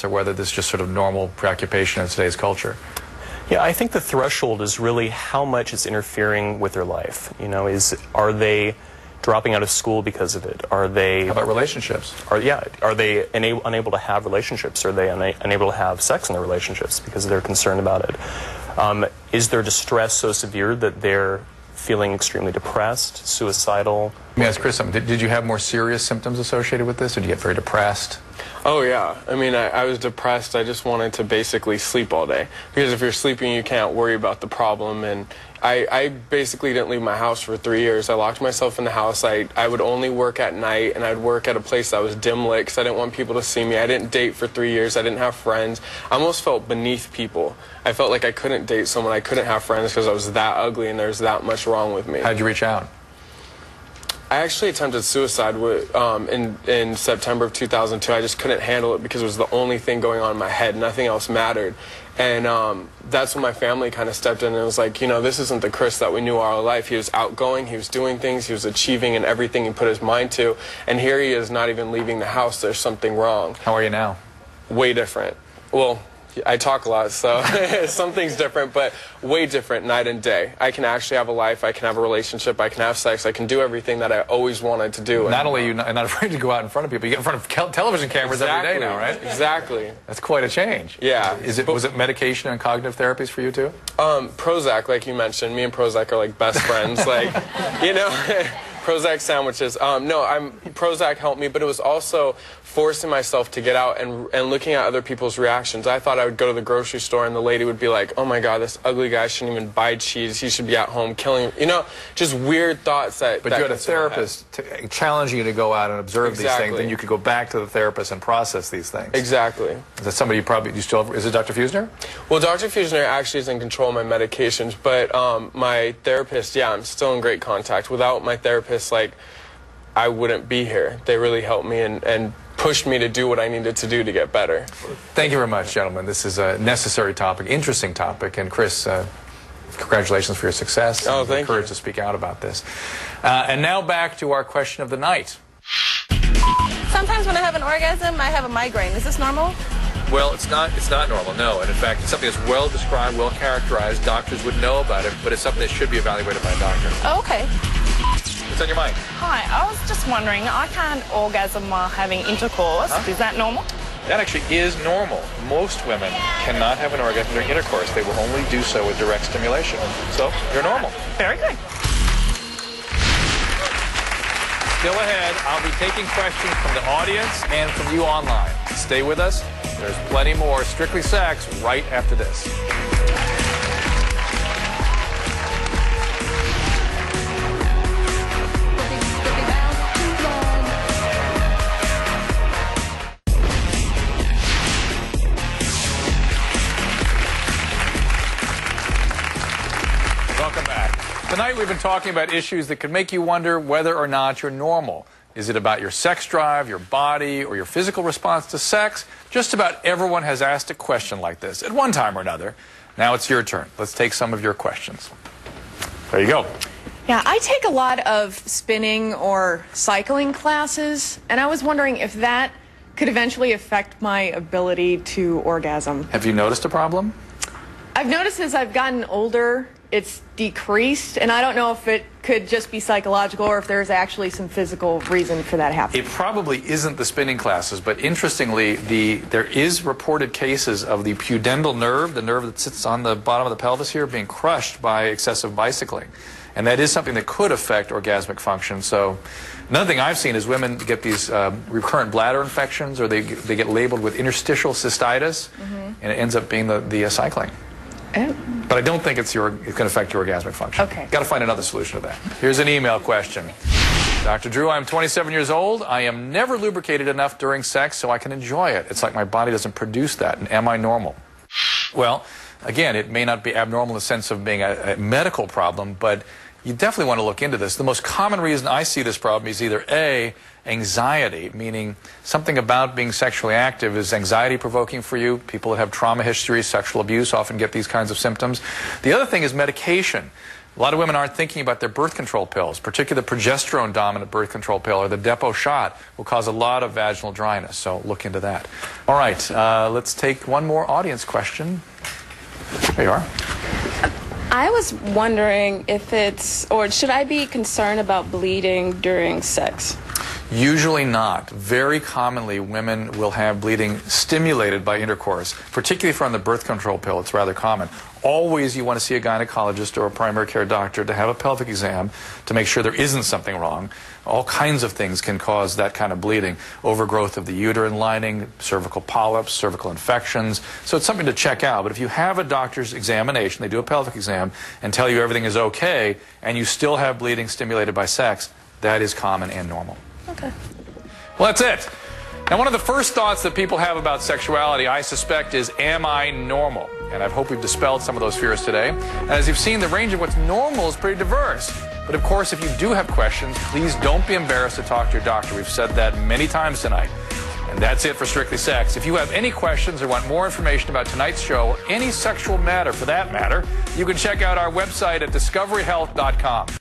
or whether this is just sort of normal preoccupation in today's culture? Yeah, I think the threshold is really how much it's interfering with their life. You know, are they dropping out of school because of it? Are they... How about relationships? Are they unable to have relationships? Are they unable to have sex in their relationships because they're concerned about it? Is their distress so severe that they're feeling extremely depressed, suicidal? Let me ask Chris something. Did you have more serious symptoms associated with this? Did you get very depressed? Oh, yeah. I mean, I was depressed. I just wanted to basically sleep all day. Because if you're sleeping, you can't worry about the problem. And I basically didn't leave my house for 3 years. I locked myself in the house. I would only work at night, and I'd work at a place that was dim lit because I didn't want people to see me. I didn't date for 3 years. I didn't have friends. I almost felt beneath people. I felt like I couldn't date someone. I couldn't have friends because I was that ugly and there's that much wrong with me. How'd you reach out? I actually attempted suicide in September of 2002. I just couldn't handle it because it was the only thing going on in my head. Nothing else mattered. And that's when my family kind of stepped in and was like, you know, this isn't the Chris that we knew all our life. He was outgoing, he was doing things, he was achieving in everything he put his mind to. And here he is not even leaving the house. There's something wrong. How are you now? Way different. Well, I talk a lot, so something's different, but way different night and day. I can actually have a life, I can have a relationship, I can have sex, I can do everything that I always wanted to do. Not only are you not afraid to go out in front of people, you get in front of television cameras every day now, right? Exactly. That's quite a change. Yeah. Was it medication and cognitive therapies for you too? Prozac, like you mentioned. Me and Prozac are like best friends. Like, you know, Prozac sandwiches. No, Prozac helped me, but it was also forcing myself to get out and looking at other people's reactions. I thought I would go to the grocery store and the lady would be like, oh my God, this ugly guy shouldn't even buy cheese. He should be at home killing, you know, just weird thoughts that... But you had a therapist challenging you to go out and observe these things, then you could go back to the therapist and process these things. Exactly. Is that somebody you still have, is it Dr. Fusner? Well, Dr. Fusner actually is in control of my medications, but my therapist, yeah, I'm still in great contact. Without my therapist, like, I wouldn't be here. They really helped me and pushed me to do what I needed to do to get better. Thank you very much, gentlemen. This is a necessary topic, interesting topic, and Chris, congratulations for your success. Oh, thank you. Courage to speak out about this. And now back to our question of the night. Sometimes when I have an orgasm, I have a migraine. Is this normal? Well, it's not normal, no. And in fact, it's something that's well described, well characterized. Doctors would know about it, but it's something that should be evaluated by a doctor. Oh, okay. What's on your mind? Hi, I was just wondering, I can't orgasm while having intercourse. Is that normal? That actually is normal. Most women cannot have an orgasm during intercourse. They will only do so with direct stimulation. So, you're normal. Very good. Still ahead, I'll be taking questions from the audience and from you online. Stay with us. There's plenty more Strictly Sex right after this. Welcome back. Tonight we've been talking about issues that could make you wonder whether or not you're normal. Is it about your sex drive, your body, or your physical response to sex? Just about everyone has asked a question like this at one time or another. Now it's your turn. Let's take some of your questions. There you go. Yeah, I take a lot of spinning or cycling classes, and I was wondering if that could eventually affect my ability to orgasm. Have you noticed a problem? I've noticed as I've gotten older, it's decreased, and I don't know if it could just be psychological or if there's actually some physical reason for that happening. It probably isn't the spinning classes, but interestingly, there is reported cases of the pudendal nerve, the nerve that sits on the bottom of the pelvis here, being crushed by excessive bicycling. And that is something that could affect orgasmic function. So another thing I've seen is women get these recurrent bladder infections, or they get labeled with interstitial cystitis, and it ends up being the cycling. Oh. But I don't think it's going to affect your orgasmic function. Okay. Got to find another solution to that. Here's an email question. Dr. Drew, I'm 27 years old. I am never lubricated enough during sex so I can enjoy it. It's like my body doesn't produce that. And am I normal? Well, again, it may not be abnormal in the sense of being a medical problem, but you definitely want to look into this. The most common reason I see this problem is either A, anxiety, meaning something about being sexually active is anxiety-provoking for you. People that have trauma history, sexual abuse often get these kinds of symptoms. The other thing is medication. A lot of women aren't thinking about their birth control pills, particularly the progesterone-dominant birth control pill or the Depo shot will cause a lot of vaginal dryness, so look into that. All right, let's take one more audience question. There you are. I was wondering if should I be concerned about bleeding during sex? Usually not. Very commonly, women will have bleeding stimulated by intercourse, particularly from the birth control pill. It's rather common. Always you want to see a gynecologist or a primary care doctor to have a pelvic exam to make sure there isn't something wrong. All kinds of things can cause that kind of bleeding. Overgrowth of the uterine lining, cervical polyps, cervical infections. So it's something to check out. But if you have a doctor's examination, they do a pelvic exam, and tell you everything is okay, and you still have bleeding stimulated by sex, that is common and normal. Okay. Well, that's it. Now, one of the first thoughts that people have about sexuality, I suspect, is, am I normal? And I hope we've dispelled some of those fears today. And as you've seen, the range of what's normal is pretty diverse. But of course, if you do have questions, please don't be embarrassed to talk to your doctor. We've said that many times tonight. And that's it for Strictly Sex. If you have any questions or want more information about tonight's show, or any sexual matter for that matter, you can check out our website at discoveryhealth.com.